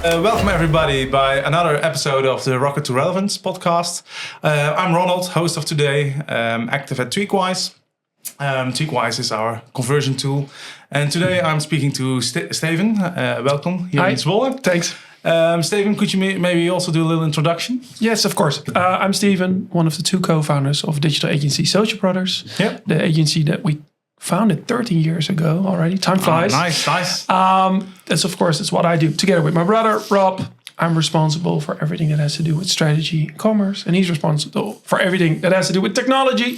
Welcome everybody by another episode of the Rocket to Relevance podcast. I'm Ronald, host of today, active at Tweakwise. Tweakwise is our conversion tool. And today I'm speaking to Steven. Welcome here in Zwolle. Thanks. Steven, could you maybe also do a little introduction? Yes, of course. I'm Steven, one of the two co-founders of digital agency Social Brothers. Yep. The agency that we founded 13 years ago already. Time flies. Nice. That's what I do together with my brother, Rob. I'm responsible for everything that has to do with strategy and commerce, and he's responsible for everything that has to do with technology.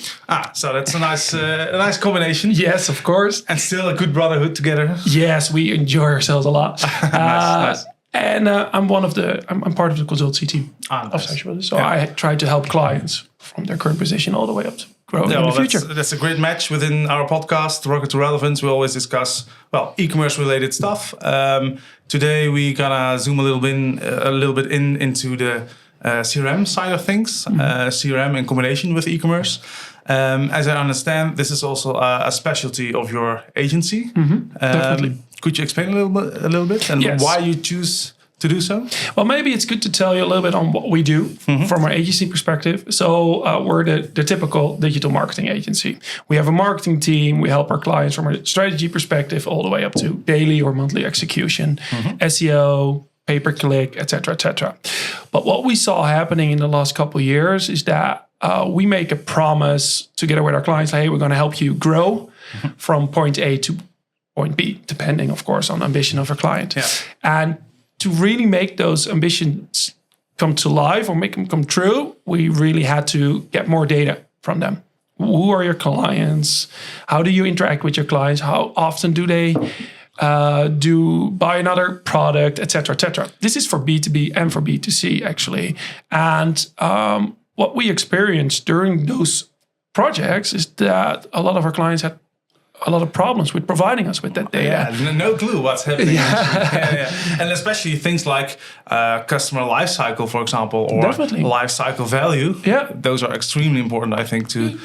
So that's a nice combination. Yes, of course. And still a good brotherhood together. Yes, we enjoy ourselves a lot. Nice. And I'm part of the consultancy team of Nice. Social Brothers. So I try to help clients from their current position all the way up to growing in the future. That's a great match within our podcast, Rocket to Relevance. We always discuss, e-commerce related stuff. Today we're gonna zoom a little bit into the CRM side of things, CRM in combination with e-commerce. As I understand, this is also a specialty of your agency. Definitely. Could you explain a little bit and why you choose to do so? Well, maybe it's good to tell you a little bit on what we do from our agency perspective. So we're the typical digital marketing agency. We have a marketing team. We help our clients from a strategy perspective all the way up to daily or monthly execution, SEO, pay-per-click, et cetera. But what we saw happening in the last couple of years is that we make a promise together with our clients, like, hey, we're going to help you grow from point A to point B, depending, of course, on ambition of our client. Yeah. And to really make those ambitions come to life or make them come true, we really had to get more data from them. Who are your clients? How do you interact with your clients? How often do they buy another product, et cetera? This is for B2B and for B2C, actually. And what we experienced during those projects is that a lot of our clients had a lot of problems with providing us with that data. Yeah, no clue what's happening. And especially things like customer life cycle, for example, or life cycle value. Yeah. Those are extremely important, I think, to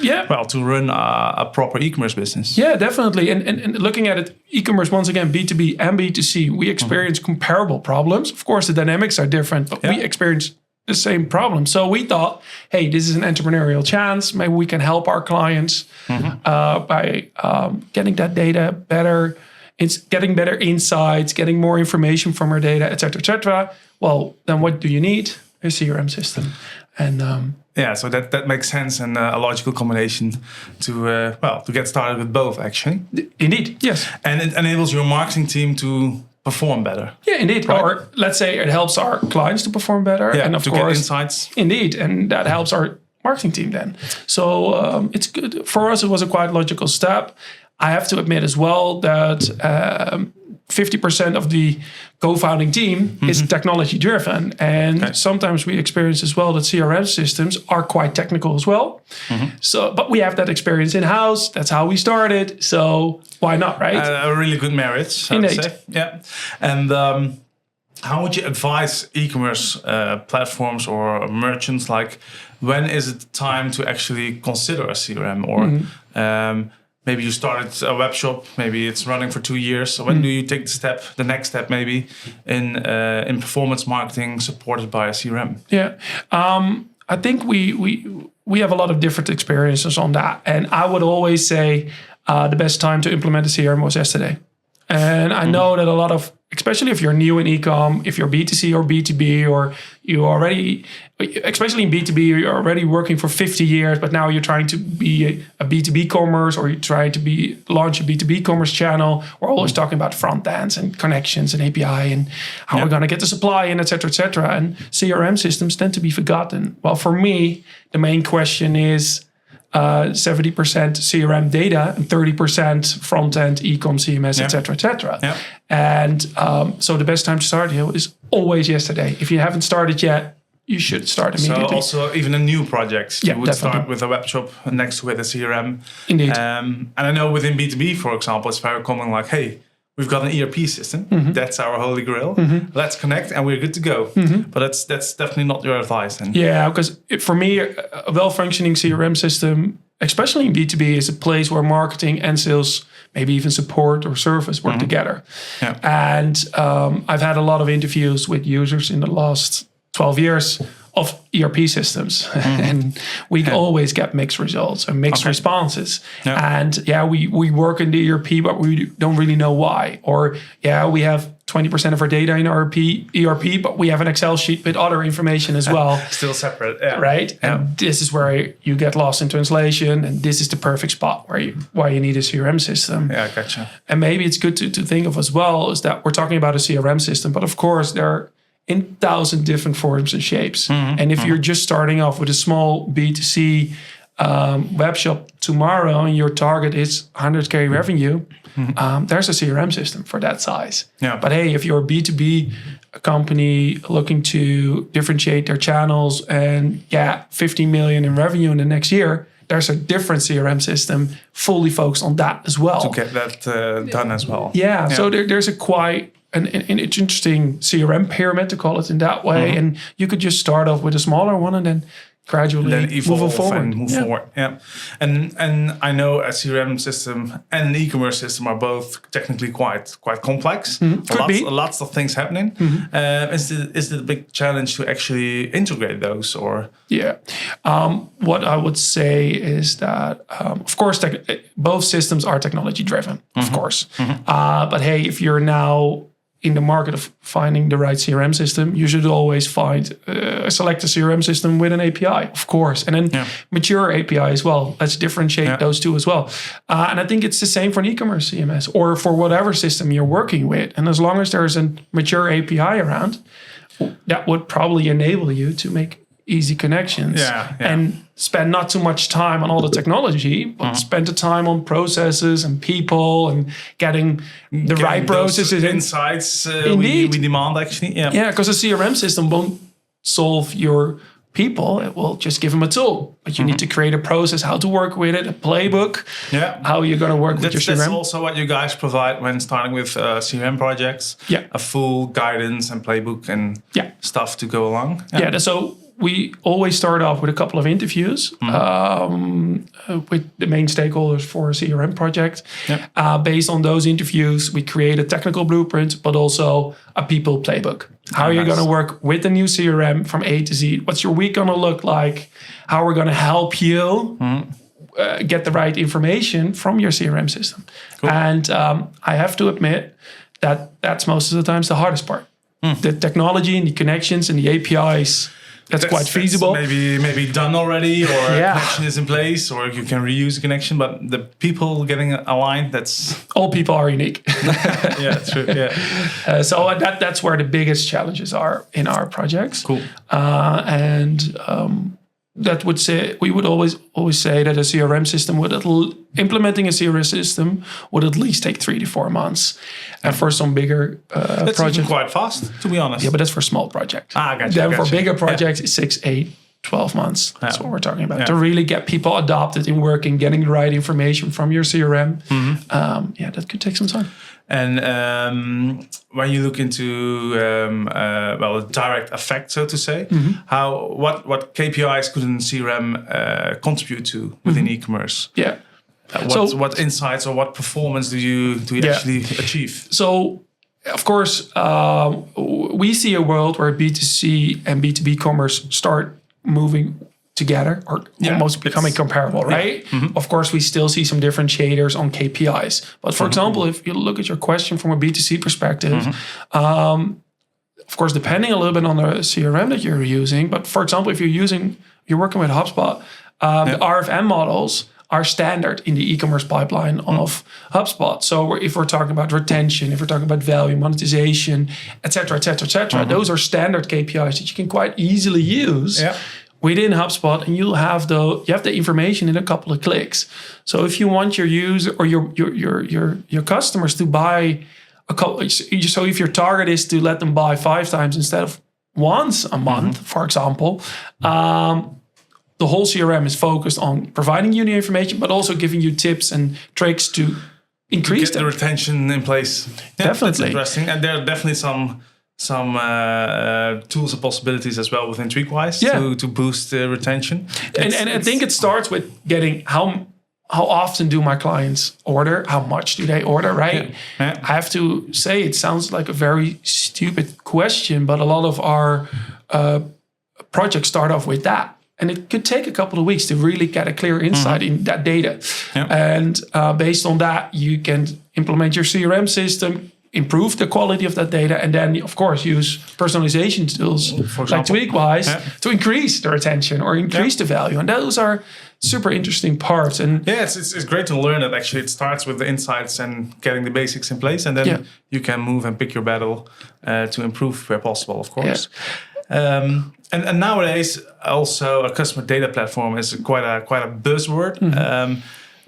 run a proper e-commerce business. Yeah, definitely. And looking at it, e-commerce, once again, B2B and B2C, we experience comparable problems. Of course, the dynamics are different, but we experience the same problem. So we thought, hey, this is an entrepreneurial chance. Maybe we can help our clients by getting that data better. It's getting better insights, getting more information from our data, et cetera. Well, then what do you need? A CRM system. And so that makes sense and a logical combination to get started with both, actually. Indeed, yes. And it enables your marketing team to perform better. Yeah, indeed. Right. Or let's say it helps our clients to perform better. Yeah, and of course, get insights. Indeed. And that helps our marketing team then. So it's good. For us, it was a quite logical step. I have to admit as well that 50% of the co-founding team is technology driven. And sometimes we experience as well that CRM systems are quite technical as well. So, but we have that experience in-house. That's how we started. So why not, right? A really good marriage, I would say. Yeah. And how would you advise e-commerce platforms or merchants, like when is it time to actually consider a CRM? Or maybe you started a web shop, maybe it's running for 2 years. So when do you take the next step maybe in performance marketing supported by a CRM? Yeah, I think we have a lot of different experiences on that. And I would always say the best time to implement a CRM was yesterday. And I know that a lot of, especially if you're new in e-com, if you're B2C or B2B, or you already, especially in B2B, you're already working for 50 years, but now you're trying to be a B2B commerce, or you're trying to launch a B2B commerce channel. We're always talking about front ends and connections and API and how we're going to get the supply in, et cetera. And CRM systems tend to be forgotten. Well, for me, the main question is 70% CRM data and 30% front-end, e-com, CMS, et cetera. Yeah. And so the best time to start here is always yesterday. If you haven't started yet, you should start immediately. So also even a new project, you would definitely start with a web shop next to it, a CRM. Indeed. And I know within B2B, for example, it's very common like, hey, we've got an ERP system. That's our holy grail. Let's connect and we're good to go. But that's definitely not your advice then. Yeah, because for me, a well-functioning CRM system, especially in B2B, is a place where marketing and sales maybe even support or service work together. Yeah. And I've had a lot of interviews with users in the last 12 years of ERP systems. And we always get mixed results and mixed responses. Yeah. And we work in the ERP, but we don't really know why. Or we have 20% of our data in ERP, but we have an Excel sheet with other information as well. Still separate, right? Yeah. And this is where you get lost in translation, and this is the perfect spot why you need a CRM system. Yeah, gotcha. And maybe it's good to think of as well is that we're talking about a CRM system, but of course there are in 1,000 different forms and shapes. And if you're just starting off with a small B2C web shop tomorrow and your target is 100K revenue, there's a CRM system for that size. Yeah. But hey, if you're a B2B company looking to differentiate their channels and 15 million in revenue in the next year, there's a different CRM system fully focused on that as well. To get that done as well. Yeah. So there's a quite an interesting CRM pyramid, to call it in that way. And you could just start off with a smaller one and then gradually evolve forward. And move forward. Yeah. And I know a CRM system and an e-commerce system are both technically quite complex. Lots of things happening. Is it a big challenge to actually integrate those, or? Yeah. What I would say is that, of course, both systems are technology driven, of course. But hey, if you're now in the market of finding the right CRM system, you should always select a CRM system with an API, of course, and then mature API as well. Let's differentiate those two as well. And I think it's the same for an e-commerce CMS or for whatever system you're working with. And as long as there's a mature API around, that would probably enable you to make easy connections and spend not too much time on all the technology, but spend the time on processes and people and getting the right processes. Insights we demand, actually. Yeah, because a CRM system won't solve your people. It will just give them a tool. But you need to create a process, how to work with it, a playbook, how you're going to work with your CRM. That's also what you guys provide when starting with CRM projects. Yeah. A full guidance and playbook and stuff to go along. So we always start off with a couple of interviews with the main stakeholders for a CRM project. Based on those interviews, we create a technical blueprint, but also a people playbook. How are you going to work with the new CRM from A to Z? What's your week going to look like? How are we going to help you get the right information from your CRM system? Cool. And I have to admit that that's most of the times the hardest part. The technology and the connections and the APIs. That's quite feasible. Maybe done already, or a connection is in place, or you can reuse a connection. But the people getting aligned, all people are unique. True. Yeah. So that's where the biggest challenges are in our projects. Cool. That would say we would always say that a CRM system implementing a CRM system would at least take 3 to 4 months, and for some bigger projects, that's quite fast, to be honest. Yeah, but that's for small projects. Gotcha. Then for bigger projects, it's 6, 8, 12 months. That's what we're talking about to really get people adopted in working, getting the right information from your CRM. That could take some time. And when you look into a direct effect, so to say, what KPIs could a CRM contribute to within e-commerce? Yeah. What insights or what performance do you actually achieve? So, of course, we see a world where B2C and B2B commerce start moving together or almost becoming comparable, right? Of course, we still see some differentiators on KPIs. But for example, if you look at your question from a B2C perspective, of course, depending a little bit on the CRM that you're using, but for example, if you're working with HubSpot, the RFM models are standard in the e-commerce pipeline of HubSpot. So if we're talking about retention, if we're talking about value, monetization, et cetera, those are standard KPIs that you can quite easily use within HubSpot, and you have the information in a couple of clicks. So if you want your user or your customers to buy a couple, so if your target is to let them buy 5 times instead of once a month, for example, the whole CRM is focused on providing you the information, but also giving you tips and tricks to increase the retention in place. Definitely, that's interesting, and there are definitely some tools and possibilities as well within Tweakwise to boost the retention. And I think it starts with getting how how often do my clients order? How much do they order, right? Yeah. I have to say, it sounds like a very stupid question, but a lot of our projects start off with that. And it could take a couple of weeks to really get a clear insight in that data. And based on that, you can implement your CRM system, improve the quality of that data, and then, of course, use personalization tools like Tweakwise to increase the retention or increase the value. And those are super interesting parts. And it's great to learn that actually it starts with the insights and getting the basics in place, and then you can move and pick your battle to improve where possible, of course. And nowadays, also a customer data platform is quite a buzzword.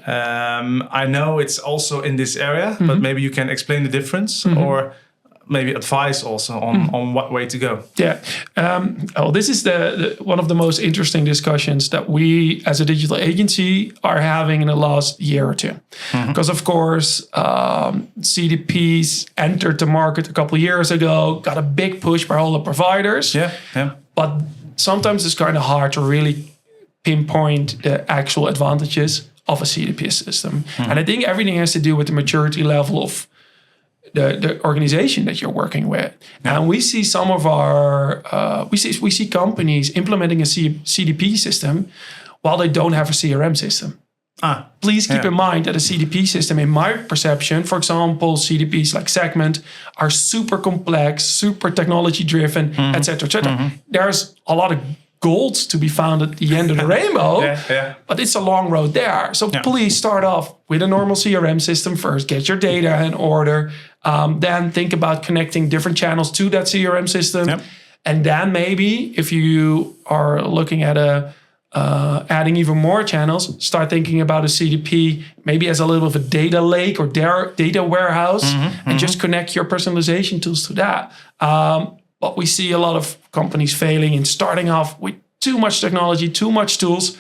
I know it's also in this area, but maybe you can explain the difference or maybe advice also on what way to go. This is the one of the most interesting discussions that we as a digital agency are having in the last year or two. Because of course, CDPs entered the market a couple of years ago, got a big push by all the providers. But sometimes it's kind of hard to really pinpoint the actual advantages of a CDP system. And I think everything has to do with the maturity level of the organization that you're working with. And we see some of our, we see companies implementing a CDP system while they don't have a CRM system. Please keep in mind that a CDP system, in my perception, for example, CDPs like Segment, are super complex, super technology driven, et cetera. There's a lot of gold to be found at the end of the rainbow, but it's a long road there. So please start off with a normal CRM system first, get your data in order, then think about connecting different channels to that CRM system. And then maybe if you are looking at adding even more channels, start thinking about a CDP maybe as a little bit of a data lake or data warehouse, and just connect your personalization tools to that. But we see a lot of companies failing in starting off with too much technology, too much tools,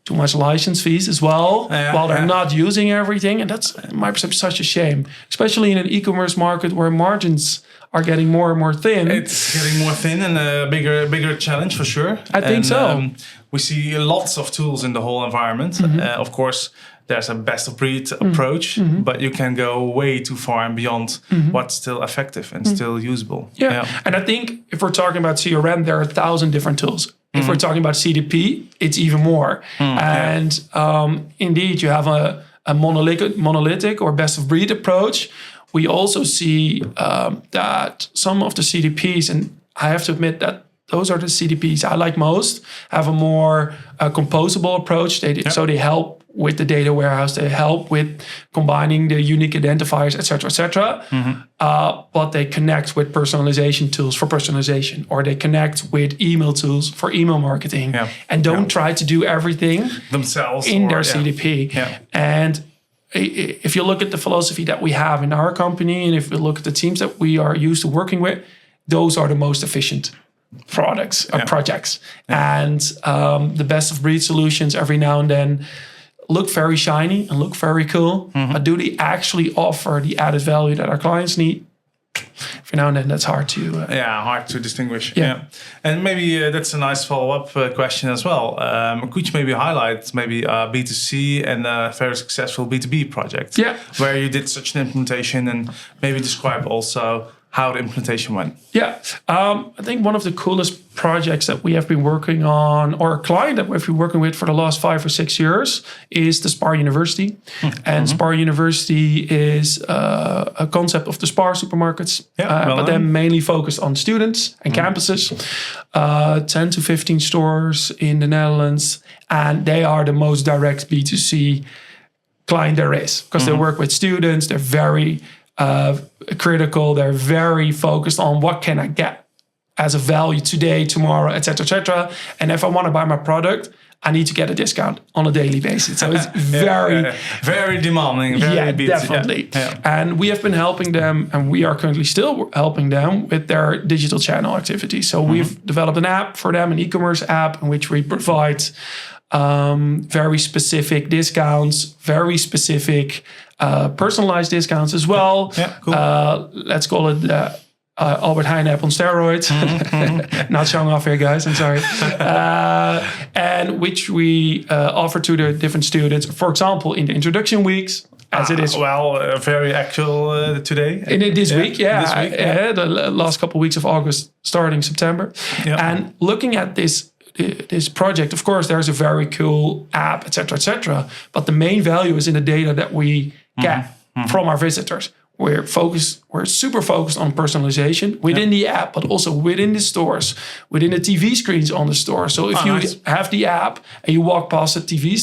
too much license fees as well, while they're not using everything. And that's, in my perception, such a shame, especially in an e-commerce market where margins are getting more and more thin. It's getting more thin and a bigger challenge for sure. I think so. We see lots of tools in the whole environment. Of course, there's a best of breed approach, but you can go way too far and beyond what's still effective and still usable. And I think if we're talking about CRM, there are 1,000 different tools. If we're talking about CDP, it's even more. And indeed, you have a monolithic or best of breed approach. We also see that some of the CDPs, and I have to admit that those are the CDPs I like most, have a more composable approach. So they help with the data warehouse, they help with combining the unique identifiers, et cetera, but they connect with personalization tools for personalization, or they connect with email tools for email marketing, and don't try to do everything themselves in their CDP. And if you look at the philosophy that we have in our company, and if you look at the teams that we are used to working with, those are the most efficient products or projects. And the best of breed solutions every now and then look very shiny and look very cool, but do they actually offer the added value that our clients need? For now and then, that's hard to hard to distinguish. And maybe that's a nice follow-up question as well. Could you maybe highlight maybe a B2C and a very successful B2B project where you did such an implementation, and maybe describe also how the implementation went? I think one of the coolest projects that we have been working on, or a client that we've been working with for the last 5 or 6 years, is the Spar University. And Spar University is a concept of the Spar supermarkets, but then mainly focused on students and campuses, 10 to 15 stores in the Netherlands. And they are the most direct B2C client there is, because they work with students. They're very critical. They're very focused on what can I get as a value today, tomorrow, et cetera. And if I want to buy my product, I need to get a discount on a daily basis. So it's very demanding. Very definitely. And we have been helping them, and we are currently still helping them with their digital channel activities. So we've developed an app for them, an e-commerce app, in which we provide very specific discounts, very specific personalized discounts as well. Let's call it Albert Heijn app on steroids. Not showing off here, guys. I'm sorry. And which we offer to the different students. For example, in the introduction weeks, as it is. Very actual today. In this week, the last couple of weeks of August, starting September. Yeah. And looking at this project, of course, there's a very cool app, et cetera, but the main value is in the data that we get from our visitors. We're super focused on personalization within the app, but also within the stores, within the TV screens on the store. So if you have the app and you walk past the TV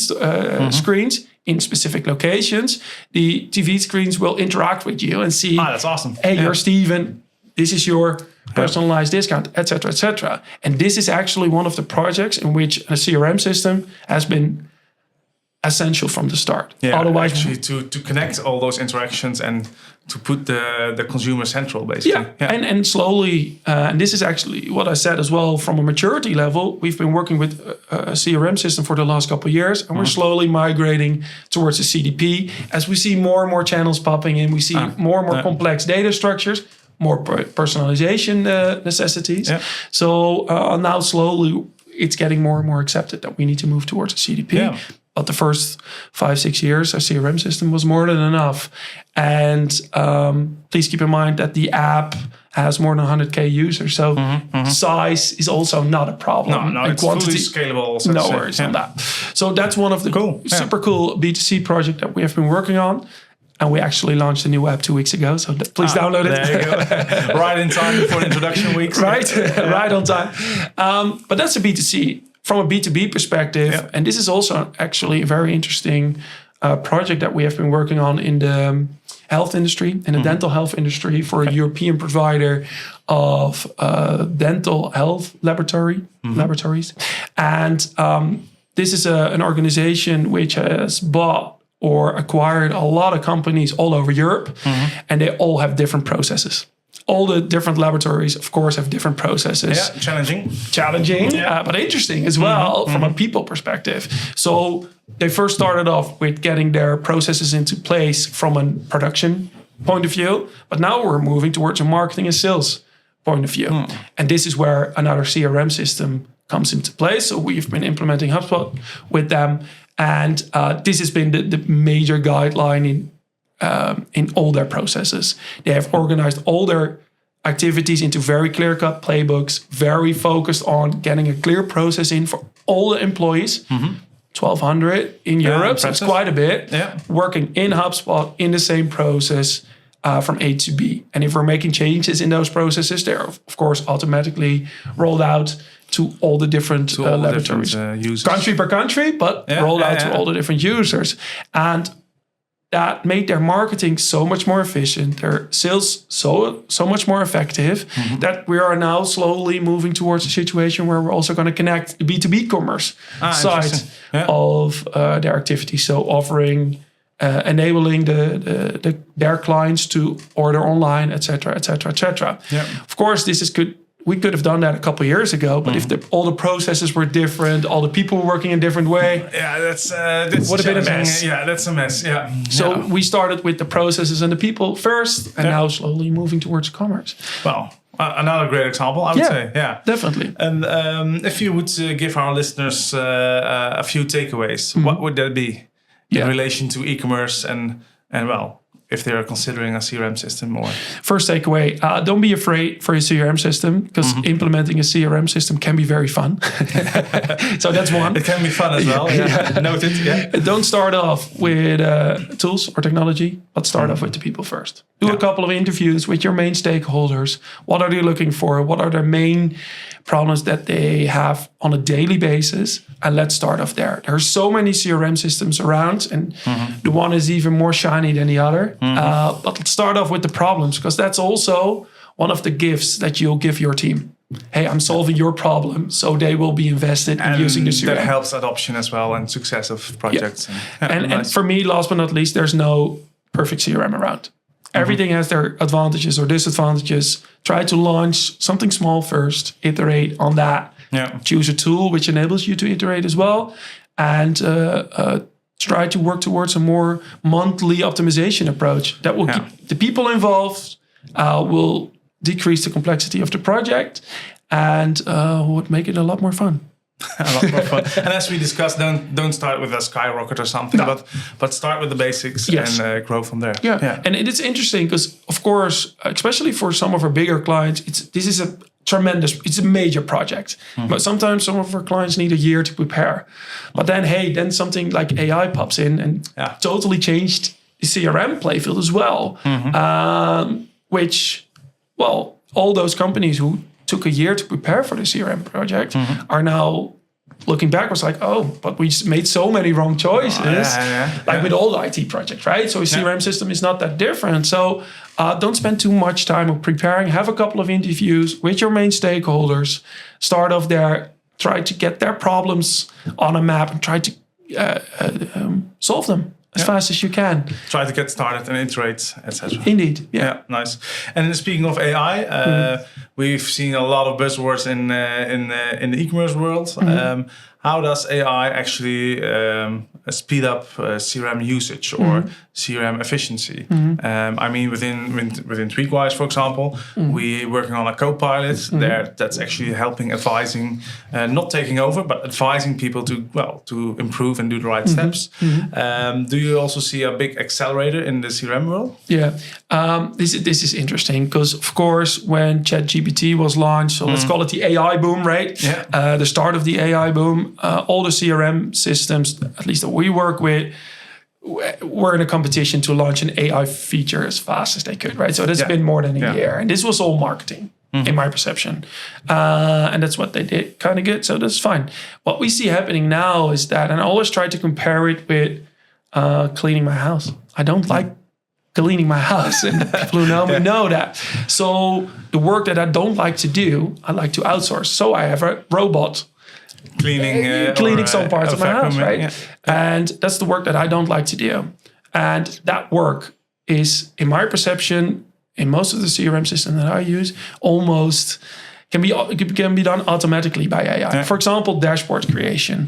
screens in specific locations, the TV screens will interact with you and see, that's awesome. Hey, you're Steven, this is your personalized discount, et cetera, et cetera. And this is actually one of the projects in which a CRM system has been essential from the start. Yeah, otherwise, actually to connect all those interactions and to put the consumer central, basically. And slowly, and this is actually what I said as well, from a maturity level, we've been working with a CRM system for the last couple of years, and we're slowly migrating towards a CDP. As we see more and more channels popping in, we see more and more complex data structures, more personalization necessities. Yeah. So now slowly, it's getting more and more accepted that we need to move towards a CDP. Yeah. But the first 5-6 years, our CRM system was more than enough. And please keep in mind that the app has more than 100K users. So size is also not a problem. No, it's quantity, fully scalable. So no worries on that. So that's one of the super cool B2C project that we have been working on. And we actually launched a new app 2 weeks ago. So please download it. There you go. Right in time before the introduction weeks. Right, right on time. But that's a B2C. From a B2B perspective, and this is also actually a very interesting project that we have been working on in the health industry, in the dental health industry, for a European provider of dental health laboratories. And this is an organization which has bought or acquired a lot of companies all over Europe, and they all have different processes. All the different laboratories, of course, have different processes. Yeah, challenging, but interesting as well from a people perspective. So they first started off with getting their processes into place from a production point of view, but now we're moving towards a marketing and sales point of view. And this is where another CRM system comes into place. So we've been implementing HubSpot with them, and this has been the major guideline in all their processes. They have organized all their activities into very clear-cut playbooks, very focused on getting a clear process in for all the employees. 1,200 in Europe, so it's quite a bit. Yeah. Working in HubSpot in the same process from A to B. And if we're making changes in those processes, they're of course automatically rolled out to all the different laboratories. Users. Country per country, but rolled out to all the different users. And that made their marketing so much more efficient, their sales so much more effective, that we are now slowly moving towards a situation where we're also going to connect the B2B Commerce side of their activity. So offering, enabling their clients to order online, et cetera, et cetera, et cetera. Yeah. Of course, this is good. We could have done that a couple of years ago, but if all the processes were different, all the people were working a different way, that's would have been a mess. Yeah, that's a mess. Yeah. So we started with the processes and the people first, and now slowly moving towards commerce. Well, another great example, I would say. Yeah, definitely. And if you would give our listeners a few takeaways, what would that be in relation to e-commerce and well, if they're considering a CRM system more? First takeaway, don't be afraid for your CRM system, because implementing a CRM system can be very fun. So that's one. It can be fun as well. Noted. Yeah. Don't start off with tools or technology, but start off with the people first. Do a couple of interviews with your main stakeholders. What are they looking for? What are their main problems that they have on a daily basis? And let's start off there. There are so many CRM systems around, and the one is even more shiny than the other. But let's start off with the problems, because that's also one of the gifts that you'll give your team. Hey, I'm solving your problem, so they will be invested in using the CRM. That helps adoption as well and success of projects. And for me, last but not least, there's no perfect CRM around. Everything has their advantages or disadvantages. Try to launch something small first, iterate on that. Choose a tool which enables you to iterate as well, and try to work towards a more monthly optimization approach that will keep the people involved, will decrease the complexity of the project, and would make it a lot more fun. A lot more fun. And as we discussed, don't start with a skyrocket or something, but start with the basics and grow from there. Yeah. And it is interesting because, of course, especially for some of our bigger clients, this is it's a major project. But sometimes some of our clients need a year to prepare. But then something like AI pops in and totally changed the CRM playfield as well. Which, well, all those companies who took a year to prepare for the CRM project are now looking back, was like, oh, but we made so many wrong choices. With all the IT projects, right? So a CRM system is not that different. So don't spend too much time on preparing. Have a couple of interviews with your main stakeholders. Start off there. Try to get their problems on a map and try to solve them as fast as you can. Try to get started and iterate, etc. Indeed, yeah, nice. And speaking of AI, we've seen a lot of buzzwords in the e-commerce world. How does AI actually speed up CRM usage or CRM efficiency? I mean, within Tweakwise, for example, we're working on a co-pilot there that's actually helping, advising, not taking over, but advising people to improve and do the right steps. Do you also see a big accelerator in the CRM world? Yeah, this is interesting because, of course, when ChatGPT was launched, so let's call it the AI boom, right? The start of the AI boom, all the CRM systems, at least that we work with, were in a competition to launch an AI feature as fast as they could, right? So that's been more than a year. And this was all marketing, in my perception. And that's what they did kind of good. So that's fine. What we see happening now is that, and I always try to compare it with cleaning my house. I don't like cleaning my house, and people who know me know that. So the work that I don't like to do, I like to outsource. So I have a robot cleaning some parts of my house, right? And that's the work that I don't like to do. And that work is, in my perception, in most of the CRM systems that I use, almost can be done automatically by AI. For example, dashboard creation.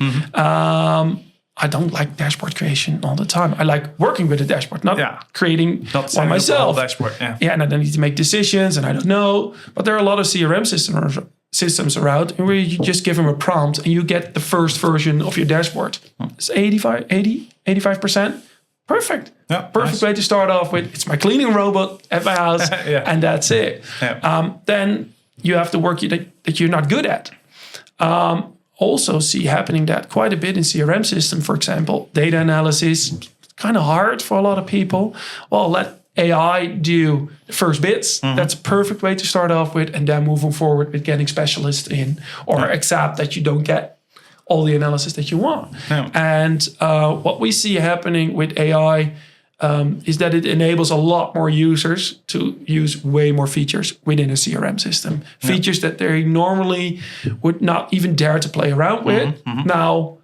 I don't like dashboard creation all the time. I like working with a dashboard, not creating one myself. Dashboard, and I don't need to make decisions, and I don't know. But there are a lot of CRM systems around where you just give them a prompt and you get the first version of your dashboard. It's 85%. Perfect. Perfect way to start off with. It's my cleaning robot at my house, and that's it. Then you have the work that you're not good at. Also see happening that quite a bit in CRM system, for example, data analysis, kind of hard for a lot of people. Well, let AI do the first bits. That's a perfect way to start off with, and then moving forward with getting specialists in, or accept that you don't get all the analysis that you want. And what we see happening with AI is that it enables a lot more users to use way more features within a CRM system. Features that they normally would not even dare to play around with. Now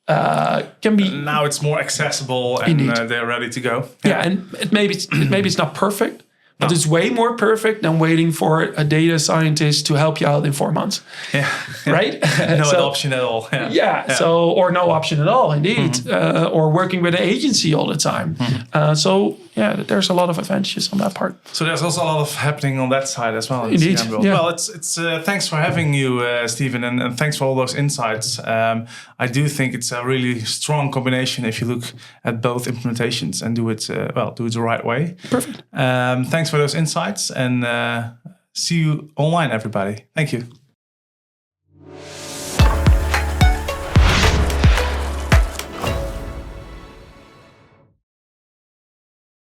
can be. Now it's more accessible and they're ready to go. And maybe it's not perfect, but it's way more perfect than waiting for a data scientist to help you out in 4 months. Right? No option at all. So, or no option at all, indeed. Or working with an agency all the time. There's a lot of advantages on that part. So there's also a lot of happening on that side as well. Indeed. Well, it's thanks for having you, Stephen, and thanks for all those insights. I do think it's a really strong combination if you look at both implementations and do it the right way. Perfect. Thanks for those insights, and see you online, everybody. Thank you.